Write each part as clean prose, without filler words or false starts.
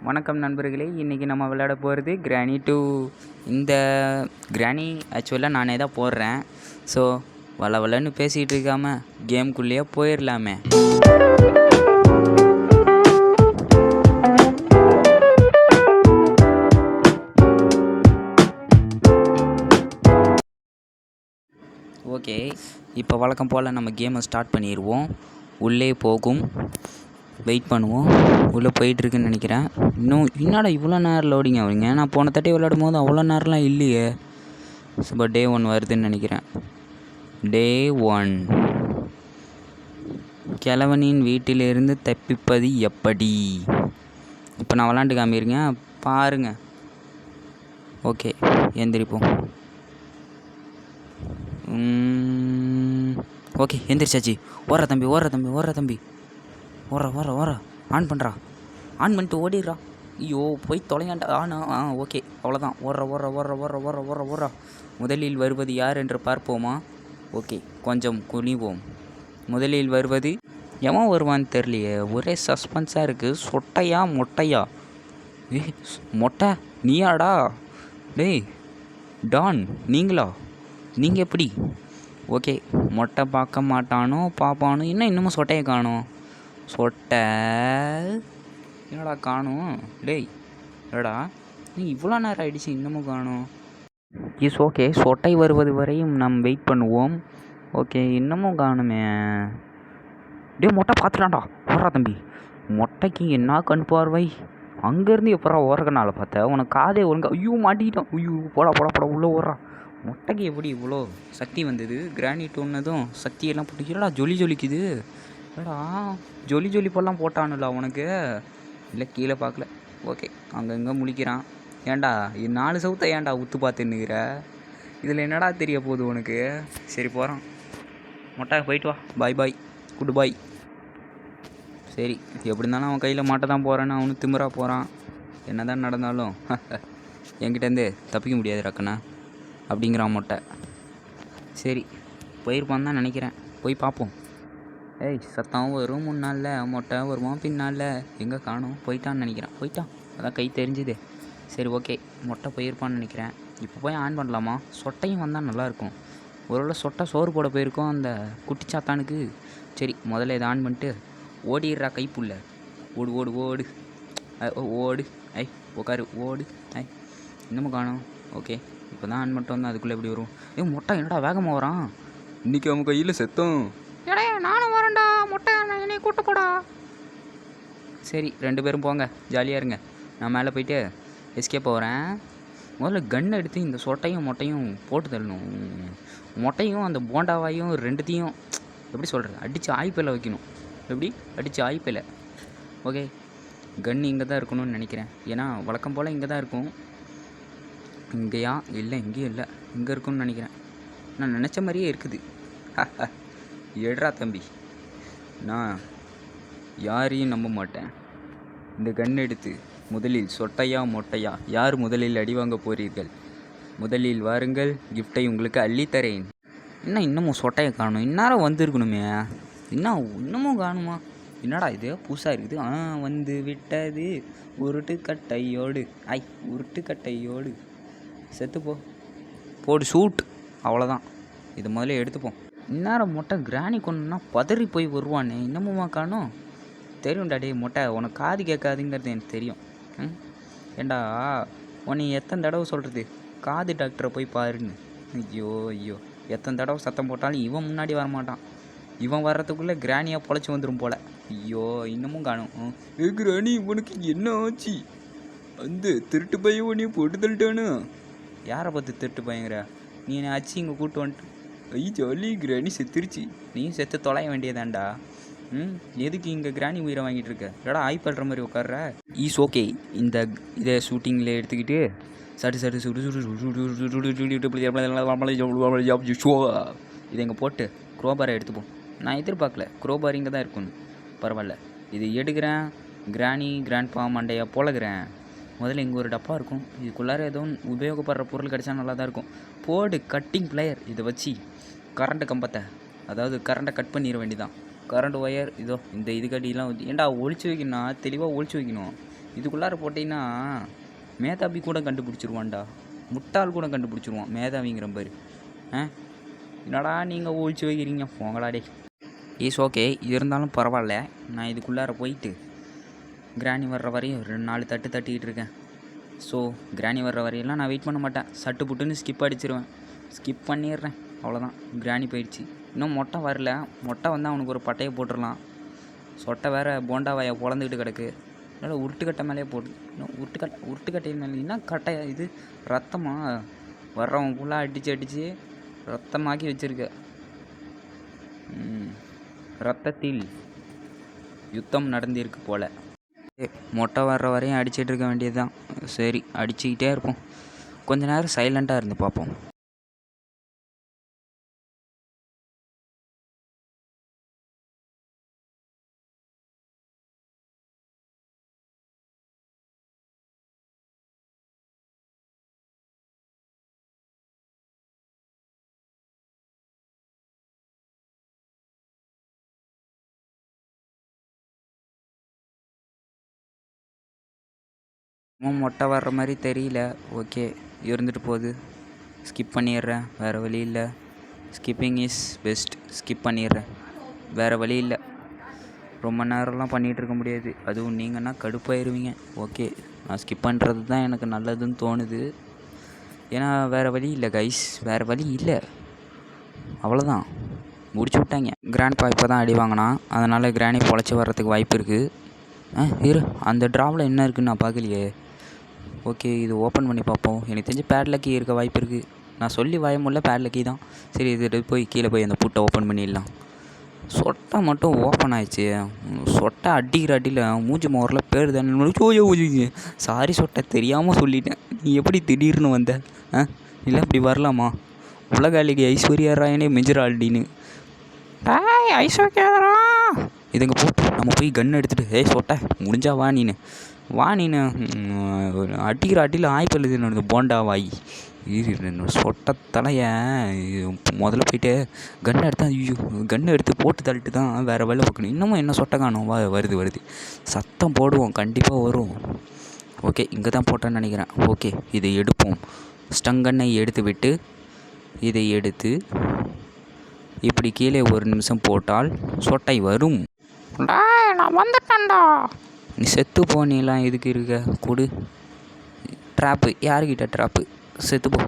வணக்கம் நண்பர்களே, இன்றைக்கி நம்ம விளையாட போகிறது கிராணி 2. இந்த கிராணி ஆக்சுவலாக நானே தான் போடுறேன். ஸோ வளன்னு பேசிகிட்டு இருக்காம கேம்குள்ளேயே போயிடலாமே. ஓகே, இப்போ வழக்கம் போல் நம்ம கேமை ஸ்டார்ட் பண்ணிடுவோம். உள்ளே போகும், வெயிட் பண்ணுவோம். உள்ளே போயிட்டுருக்குன்னு நினைக்கிறேன். என்னடா இவ்வளோ நேரம் லோடிங் ஆகுங்க? நான் போன தட்டி விளையாடும் போது அவ்வளோ நேரம்லாம் இல்லையே. இப்போ டே 1 வருதுன்னு நினைக்கிறேன். டே 1. கிழவனின் வீட்டிலிருந்து தப்பிப்பது எப்படி? இப்போ நான் விளாண்டு காமிருங்க பாருங்க. ஓகே, எந்திரிப்போம். ஓகே, எந்திரிச்சாச்சு. ஓடுற தம்பி ஓடுற ஆன் பண்ணுறா. ஆன் பண்ணிட்டு ஓடிடுறா. ஐயோ, போய் தொலையாண்டா. ஓகே, அவ்வளோதான். ஓடுறா. முதலில் வருவது யார் என்று பார்ப்போமா? ஓகே, கொஞ்சம் குனிவோம். முதலில் வருவது எவன் வருவான்னு தெரியலையே. ஒரே சஸ்பென்ஸாக இருக்குது. சொட்டையா மொட்டையா? மொட்டை நீயாடா? டேய் டான், நீங்களா? நீங்கள் எப்படி? ஓகே, மொட்டை பார்க்க மாட்டானோ பார்ப்பானோ. இன்னமும் சொட்டையை காணும். சொட்டை என்னடா காணும்? டேய் என்னடா நீ இவ்வளோ நேரம் ஆகிடுச்சு இன்னமும் காணும். இஸ் ஓகே, சொட்டை வருவது வரையும் நாம் வெயிட் பண்ணுவோம். ஓகே, இன்னமும் காணுமே. டே மொட்டை பார்த்துட்டான்டா. ஓடுறா தம்பி. மொட்டைக்கு என்ன கண் பார்வை. அங்கேருந்து எப்படா ஓடுறதுனால பார்த்த? உனக்கு காதே ஒழுங்கா. ஐயோ மாட்டிக்கிட்டான். ஐயோ போடா உள்ளே ஓடுறா. மொட்டைக்கு எப்படி இவ்வளோ சக்தி வந்தது? கிரானைட் ஒன்றதும் சக்தியெல்லாம் போட்டுக்கிறடா. ஜொலிக்குது. ஏடா ஜொலி போலாம் போட்டானுல உனக்கு? இல்லை கீழே பார்க்கல. ஓகே, அங்கங்கே முழிக்கிறான். ஏன்டா 4 சவுத்தை ஏன்டா உத்து பார்த்துன்னுக்கிற? இதில் என்னடா தெரிய போகுது உனக்கு? சரி போகிறான். மொட்டை போயிட்டு வா. பாய் குட் பாய். சரி, எப்படி இருந்தாலும் அவன் கையில் மாட்ட தான் போகிறான்னு அவனு திமிரா போகிறான். என்ன தான் நடந்தாலும் என்கிட்டேருந்து தப்பிக்க முடியாது ரக்கண்ணா அப்படிங்கிறான் மொட்டை. சரி, போயிருப்பான்னு தான் நினைக்கிறேன். போய் பார்ப்போம். ஏய், சத்தம் வரும் முன்னால், மொட்டை வருவான் பின்னால். எங்கே காணும்? போயிட்டான்னு நினைக்கிறேன். போயிட்டான், அதான் கை தெரிஞ்சுது. சரி ஓகே, மொட்டை போயிருப்பான்னு நினைக்கிறேன். இப்போ போய் ஆன் பண்ணலாமா? சொட்டையும் வந்தால் நல்லாயிருக்கும். ஒருவேளை சொட்டை சோறு போட போயிருக்கோம் அந்த குட்டிச்சாத்தானுக்கு. சரி, முதல்ல இதை ஆன் பண்ணிட்டு ஓடிடுறா கைப்புள்ள. ஓடு. ஓடு. உட்காரு. ஓடு. இன்னமும் காணும். ஓகே, இப்போ தான் ஆன் பண்ணிட்டு வந்தேன். அதுக்குள்ளே எப்படி வரும்? மொட்டை என்னடா வேகமாக வரான்? இன்றைக்கி அவன் கையில் செத்தோம். ஏடா நானும் வரேன்டா. மொட்டை என்னை கூட்ட போடா. சரி, 2 பேரும் போங்க, ஜாலியாக இருங்க. நான் மேலே போயிட்டு எஸ்கேப் போகிறேன். முதல்ல கன் எடுத்து இந்த சொட்டையும் மொட்டையும் போட்டு தள்ளணும். மொட்டையும் அந்த போண்டாவாயும் 2த்தையும் எப்படி சொல்கிறது, அடித்து ஆய்ப்பில் வைக்கணும். எப்படி அடித்து ஆய்ப்பில். ஓகே, கன் இங்கே தான் இருக்கணும்னு நினைக்கிறேன். ஏன்னா வழக்கம் போல் இங்கே தான் இருக்கும். இங்கேயா? இல்லை, இங்கேயும் இல்லை. இங்கே இருக்குன்னு நினைக்கிறேன். நான் நினச்ச மாதிரியே இருக்குது. எடுறா தம்பி. நான் யாரையும் நம்ப மாட்டேன். இந்த கன் எடுத்து முதலில் சொட்டையா மொட்டையா, யார் முதலில் அடி வாங்க போகிறீர்கள்? முதலில் வாருங்கள், கிஃப்டை உங்களுக்கு அள்ளித்தரேன். இன்னமும் சொட்டையை காணும். இந்நேரம் வந்துருக்கணுமே. இன்னமும் காணுமா? என்னடா இது புதுசாக இருக்குது. வந்து விட்டது உருட்டு கட்டையோடு. செத்துப்போ. போடு ஷூட். அவ்வளோதான். இது முதல்ல எடுத்துப்போம். இந்நேரம் மொட்டை கிராணி கொண்டுனா பதறி போய் வருவானே. இன்னமுமா காணும்? தெரியும்டா. டே மொட்டை, உனக்கு காது கேட்காதுங்கிறது எனக்கு தெரியும். ஏண்டா உன்னை எத்தனை தடவை சொல்கிறது காது டாக்டரை போய் பாருன்னு? ஐயோ எத்தனை தடவை சத்தம் போட்டாலும் இவன் முன்னாடி வரமாட்டான். இவன் வர்றதுக்குள்ளே கிராணியாக பொழைச்சி வந்துடும் போல். ஐயோ, இன்னமும் காணும். கிராணி, உனக்கு என்ன ஆச்சு? அந்த திருட்டு பையன் உன்னையும் போட்டு தள்ளிட்டானு? யாரை பார்த்து திருட்டு பையங்கிற? நீ என்னை ஆச்சு இங்கே கூப்பிட்டு வந்துட்டு. ஜாலி, கிராணி செத்துருச்சு. நீயும் செத்து தொலைய வேண்டியதாண்டா. எதுக்கு இங்கே கிராணி உயிரை வாங்கிட்டு இருக்க? ஏடா ஆய்ப்படுற மாதிரி உட்கார்ற. ஓகே, இதை ஷூட்டிங்கில் எடுத்துக்கிட்டு இதை இங்கே போட்டு குரோபாரை எடுத்துப்போம். நான் எதிர்பார்க்கல குரோபார் இங்கே தான் இருக்குன்னு. பரவாயில்ல, இது எடுக்கிறேன். கிராண்ட்பா மண்டையா பொழகிறேன். முதல்ல இங்கே ஒரு டப்பா இருக்கும். இதுக்குள்ளார எதுவும் உபயோகப்படுற பொருள் கிடச்சா நல்லா தான் இருக்கும். போடு கட்டிங் பிளேயர். இதை வச்சு கரண்ட்டு கம்பத்தை, அதாவது கரண்ட்டை கட் பண்ணிட வேண்டியதான். கரண்ட் ஒயர் இதோ இந்த இதுக்கடியெல்லாம் ஏன்டா ஒழிச்சு வைக்கணும்னா தெளிவாக ஒழிச்சு வைக்கணும். இதுக்குள்ளார போட்டிங்கன்னா மேதாவி கூட கண்டுபிடிச்சிருவான்டா. முட்டாள் கூட கண்டுபிடிச்சிருவான் மேதாவிங்கிற பாரு. என்னடா நீங்கள் ஒழிச்சு வைக்கிறீங்க போங்களாடே. ஈஸ் ஓகே, இருந்தாலும் பரவாயில்ல. நான் இதுக்குள்ளார போயிட்டு கிராணி வர்ற வரையும் 4 தட்டு தட்டிக்கிட்டு இருக்கேன். ஸோ கிராணி வர்ற வரையெல்லாம் நான் வெயிட் பண்ண மாட்டேன். சட்டு புட்டுன்னு ஸ்கிப் அடிச்சிருவேன். ஸ்கிப் பண்ணிடுறேன், அவ்வளோதான். கிராணி போயிடுச்சு. இன்னும் மொட்டை வரல. மொட்டை வந்து அவனுக்கு ஒரு பட்டையை போட்டுடலாம். சொட்டை வேறு போண்டா வாயை பொழந்துக்கிட்டு கிடக்கு. அதனால் உருட்டுக்கட்டை மேலே போட்டு இன்னும் உருட்டுக்கட்டையின் மேலே என்ன கட்டை இது ரத்தமாக வர்றவன் ஃபுல்லாக அடித்து ரத்தமாக்கி வச்சுருக்க. ரத்தத்தில் யுத்தம் நடந்திருக்கு போல். மொட்டை வர்ற வரையும் அடிச்சிட்டு இருக்க வேண்டியது தான். சரி, அடிச்சுக்கிட்டே இருப்போம். கொஞ்ச நேரம் சைலண்ட்டாக இருந்து பார்ப்போம். மொட்டை வர்ற மாதிரி தெரியல. ஓகே, இருந்துட்டு போகுது. ஸ்கிப் பண்ணிடுறேன், வேறு வழி இல்லை. Skipping is best. ஸ்கிப் பண்ணிடுறேன், வேறு வழி இல்லை. ரொம்ப நேரம்லாம் பண்ணிகிட்ருக்க முடியாது. அதுவும் நீங்கன்னா கடுப்பாயிருவீங்க. ஓகே, நான் ஸ்கிப் பண்ணுறது தான் எனக்கு நல்லதுன்னு தோணுது. ஏன்னா வேறு வழி இல்லை கைஸ், வேறு வழி இல்லை. அவ்வளோதான், முடிச்சு விட்டாங்க. கிராண்ட்பா இப்போ தான் அடி வாங்கினான். அதனால் கிராணி பொழைச்சி வர்றதுக்கு வாய்ப்பு இருக்குது. இரு, அந்த ட்ராவில் என்ன இருக்குதுன்னு நான் பார்க்கலையே. ஓகே, இது ஓப்பன் பண்ணி பார்ப்போம். எனக்கு தெரிஞ்சு பேடில் கீ இருக்க வாய்ப்பு இருக்குது. நான் சொல்லி வாயமுடில, பேடில் கீ தான். சரி, இது போய் கீழே போய் அந்த பூட்டை ஓப்பன் பண்ணிடலாம். சொட்டை மட்டும் ஓப்பன் ஆயிடுச்சு. சொட்டை அடிக்கிற அடியில் மூஞ்சி மோரில் பேர் தானே. சாரி சொட்டை, தெரியாமல் சொல்லிட்டேன். நீ எப்படி திடீர்னு வந்த? இல்லை இப்படி வரலாமா? உலகாளிக்கு ஐஸ்வர்யா ராயனே மிஞ்சிராள்டின்னு. ஐஸ்வர்யா இதுங்க போட்டு நம்ம போய் கன் எடுத்துகிட்டு சொட்டை முடிஞ்சா வா நீனு அடிக்கிற அடியில் ஆய்ப்பல்லுது என்னோட போண்டா வாய். சொட்டை தலைய முதல்ல போயிட்டு கன் எடுத்து போட்டு தள்ளிட்டு தான் வேறு வேலை பார்க்கணும். இன்னமும் என்ன சொட்டை காணும்? வருது சத்தம் போடுவோம், கண்டிப்பாக வரும். ஓகே, இங்கே தான் போட்டேன்னு நினைக்கிறேன். ஓகே, இதை எடுப்போம். ஸ்டங்கன்னை எடுத்து விட்டு இதை எடுத்து இப்படி கீழே ஒரு நிமிஷம் போட்டால் சொட்டை வரும். நான் வந்துட்டேன்டா. நீ செத்து போனீலாம் எதுக்கு இருக்க? கொடு. ட்ராப்பு, யாருக்கிட்ட ட்ராப்பு? செத்து போ.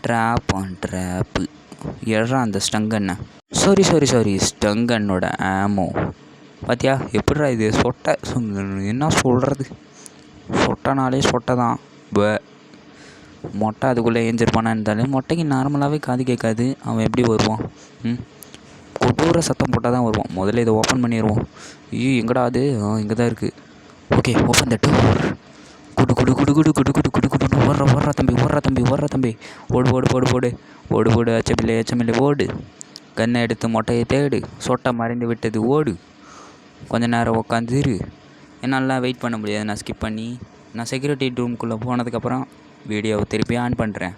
ட்ராப்பு எறா அந்த ஸ்டங்கன்னை. சாரி ஸ்டங்கன்னோட ஆமோ. பார்த்தியா எப்படிரா இது? சொட்டை என்ன சொல்கிறது? சொட்டைனாலே சொட்டை தான். மொட்டை அதுக்குள்ளே ஏஞ்சிருப்பானா இருந்தாலும் மொட்டைக்கு நார்மலாகவே காது கேட்காது. அவன் எப்படி வருவான்? கொடூர சத்தம் போட்டால் தான் வருவான். முதல்ல இதை ஓப்பன் பண்ணிடுவோம். ஐயோ, எங்கடா அது? இங்கே தான் இருக்குது. Okay, open the door. குடு வர்ற தம்பி. ஓடு அச்சமில்லை ஓடு. கண்ணை எடுத்து மொட்டையை தேடு. சொட்டை மறைந்து விட்டது, ஓடு. கொஞ்ச நேரம் உட்காந்துரு. என்னால் வெயிட் பண்ண முடியாது. நான் ஸ்கிப் பண்ணி நான் செக்யூரிட்டி ரூமுக்குள்ளே போனதுக்கப்புறம் வீடியோவை திருப்பி ஆன் பண்ணுறேன்.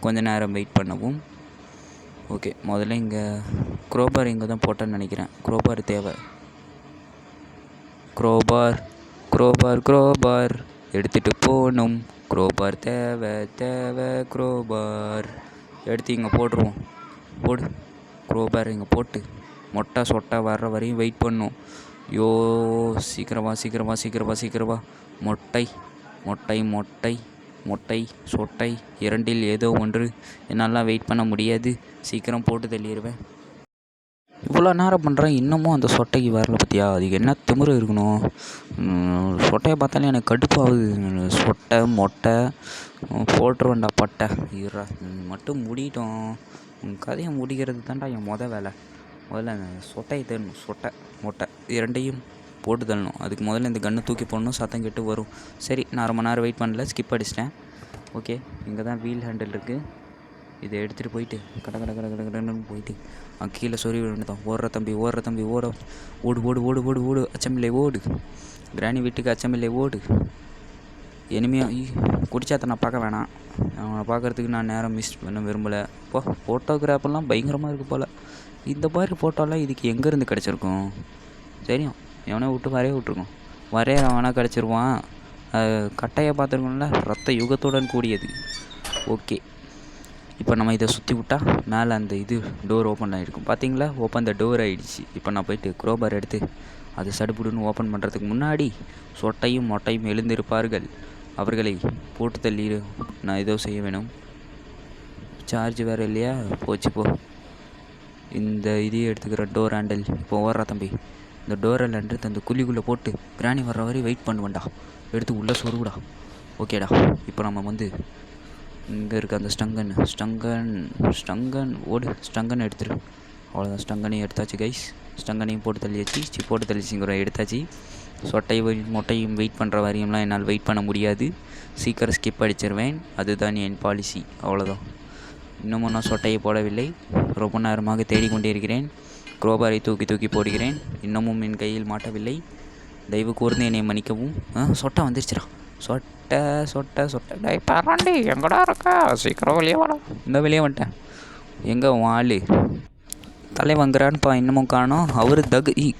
கொஞ்ச நேரம் வெயிட் பண்ணவும். ஓகே, முதல்ல இங்கே க்ரோபார் இங்கே தான் போட்டேன்னு நினைக்கிறேன். க்ரோபார் தேவை. க்ரோபார் எடுத்துகிட்டு போகணும். க்ரோபார் தேவை. க்ரோபார் எடுத்து இங்கே போட்டுருவோம். போடு. க்ரோபார் இங்கே போட்டு மொட்டை சொட்டை வர்ற வரையும் வெயிட் பண்ணும். யோ, சீக்கிரமா. மொட்டை சொட்டை இரண்டில் ஏதோ ஒன்று. என்னால் வெயிட் பண்ண முடியாது. சீக்கிரம் போட்டு தள்ளிடுவேன். இவ்வளோ நேரம் பண்ணுறேன், இன்னமும் அந்த சொட்டைக்கு வரல. பார்த்தியா, அதுக்கு என்ன திமிரு இருக்கணும்? சொட்டையை பார்த்தாலே எனக்கு கடுப்பாகுது. சொட்டை மொட்டை போட்டுருவேன்டா பட்டை. இருடா, மட்டும் முடிட்டோம். கதையை முடிக்கிறது தான்டா என் வேலை. முதல்ல சொட்டையை தேடணும். சொட்டை மொட்டை இரண்டையும் போட்டு தள்ளணும். அதுக்கு முதல்ல இந்த கன்னை தூக்கி போடணும். சத்தம் கெட்டு வரும். சரி, நான் ரொம்ப நேரம் வெயிட் பண்ணல, ஸ்கிப் அடிச்சிட்டேன். ஓகே, இங்கே தான் வீல் ஹேண்டில் இருக்குது. இதை எடுத்துகிட்டு போயிட்டு கடன்னு போயிட்டு கீழே சொறி விழுந்துதான். ஓடுற தம்பி ஓடு. அச்சமில்லை ஓடு. கிராணி வீட்டுக்கு அச்சமில்லை ஓடு. இனிமையாக குடிச்சாத்த நான் பார்க்க வேணாம். அவனை பார்க்குறதுக்கு நான் நேரம் மிஸ் பண்ண விரும்பலை. ஃபோட்டோகிராஃபெல்லாம் பயங்கரமாக இருக்குது போல். இந்த மாதிரி ஃபோட்டோலாம் இதுக்கு எங்கேருந்து கிடச்சிருக்கும்? சரியும், எவனே விட்டு வரைய விட்ருக்கோம். வரைய அவனா கிடச்சிருவான். கட்டையை பார்த்துருக்கோம்ல, ரத்த யுகத்துடன் கூடியது. ஓகே, இப்போ நம்ம இதை சுற்றி விட்டால் மேலே அந்த இது டோர் ஓப்பன் ஆகிருக்கும். பார்த்தீங்களா, ஓப்பன் த டோர் ஆகிடுச்சு. இப்போ நான் போயிட்டு குரோபார் எடுத்து அது சடுபுடுன்னு ஓப்பன் பண்ணுறதுக்கு முன்னாடி சொட்டையும் மொட்டையும் எழுந்திருப்பார்கள். அவர்களை போட்டு தள்ளி நான் ஏதோ செய்ய வேணும். சார்ஜ் வேறு இல்லையா, போச்சு போ. இந்த இதையே எடுத்துக்கிற டோர் ஹேண்டில். இப்போ ஓடுறா தம்பி, இந்த டோர் ஹேண்டில் அந்த குழிக்குள்ளே போட்டு கிராணி வர்ற வரை வெயிட் பண்ணுவேன்டா. எடுத்து உள்ளே சொருகுடா. ஓகேடா, இப்போ நம்ம வந்து இங்கே இருக்க அந்த ஸ்டங்கன் ஓடு, ஸ்டங்கன் எடுத்துரு. அவ்வளோதான், ஸ்டங்கனையும் எடுத்தாச்சு கைஸ். ஸ்டங்கனையும் போட்டு தள்ளியாச்சு. போட்டு தள்ளிச்சிங்கிற எடுத்தாச்சு. மொட்டையும் வெயிட் பண்ணுற வரையும்லாம் என்னால் வெயிட் பண்ண முடியாது. சீக்கிரம் ஸ்கிப் அடிச்சிருவேன். அதுதான் என் பாலிசி. அவ்வளோதான். இன்னமும் நான் சொட்டையை போடவில்லை. ரொம்ப நேரமாக தேடிக்கொண்டே இருக்கிறேன். குரோபாரை தூக்கி போடுகிறேன். இன்னமும் என் கையில் மாட்டவில்லை. தயவு கூர்ந்து என்னை மன்னிக்கவும். சொட்டை வந்துருச்சுடா. சொட்டை டை பராண்டி எங்கடா இருக்கா? சீக்கிரம் வெளியே வாடா. இந்த வெளியே வந்துட்டேன். எங்கே வாள் தலைவங்கிறான்ப்பா, இன்னமும் காணோம். அவர்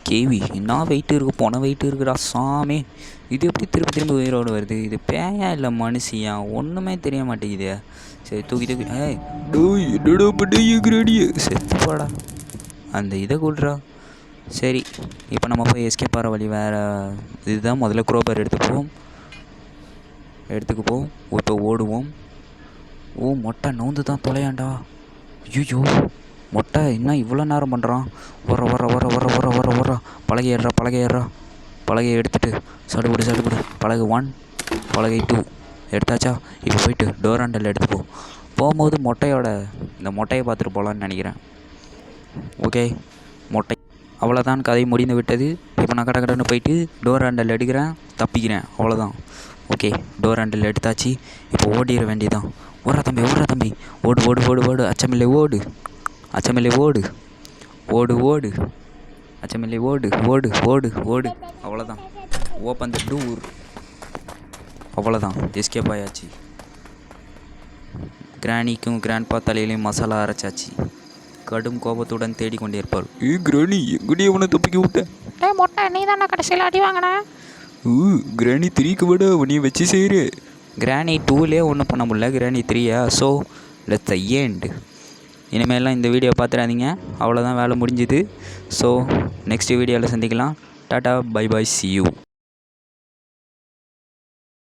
கேவி என்ன வெயிட்டு இருக்குது, போன வெயிட்டு இருக்குடா சாமி. இது எப்படி திரும்ப உயிரோடு வருது? இது பேயா இல்லை மனுஷியா? ஒன்றுமே தெரிய மாட்டேங்குது. சரி தூக்கி என்னடா பண்ணியே செத்து போடா. அந்த இதை கூடுறா. சரி, இப்போ நம்ம போய் எஸ்கேப் ஆகிற வழி வேறு. இதுதான் முதல்ல குரோபர் எடுத்துக்குவோம். இப்போ ஓடுவோம். மொட்டை நோந்து தான் தொலையாண்டா. ஐயோ, மொட்டை இன்னும் இவ்வளோ நேரம் பண்ணுறான். வர பலகை ஏறுறா. பலகையை எடுத்துகிட்டு சடுபுடு. பலகை 1, பலகை 2 எடுத்தாச்சா? இப்போ போயிட்டு டோர் ஹேண்டில் எடுத்துப்போம். போகும்போது இந்த மொட்டையை பார்த்துட்டு போகலான்னு நினைக்கிறேன். ஓகே, மொட்டை அவ்வளோதான். கதை முடிந்து விட்டது. இப்போ நான் கடன்னு போயிட்டு டோர் ஹேண்டில் எடுக்கிறேன், தப்பிக்கிறேன். அவ்வளோதான். ஓகே, டோர் ஹேண்டில் எடுத்தாச்சு. இப்போ ஓடிட வேண்டியதான். ஓடுறா தம்பி. ஓடு. அச்சமில்லை ஓடு. அச்சமில்லை ஓடு. அவ்வளோதான். Open the door. அவ்வளோதான், எஸ்கேப் ஆயாச்சு. கிராணிக்கும் கிராண்ட்பா தலையிலையும் மசாலா அரைச்சாச்சு. கடும் கோபத்துடன் தேடிக்கொண்டே இருப்பாள். கிராணி எங்கடி அவனை தப்பிக்க விட்டேன்? மொட்டை நீ தானே கடைசியில் அடி வாங்கின. கிராணி 3க்கு விட உன்னைய வச்சு செய்கிற. கிராணி 2லேயே ஒன்றும் பண்ண முடியல, கிராணி 3யா? So let's end. இனிமேலாம் இந்த வீடியோ பார்த்துடாதீங்க. அவ்வளோதான், வேலை முடிஞ்சுது. ஸோ நெக்ஸ்ட் வீடியோவில் சந்திக்கலாம். Tata, bye, see you.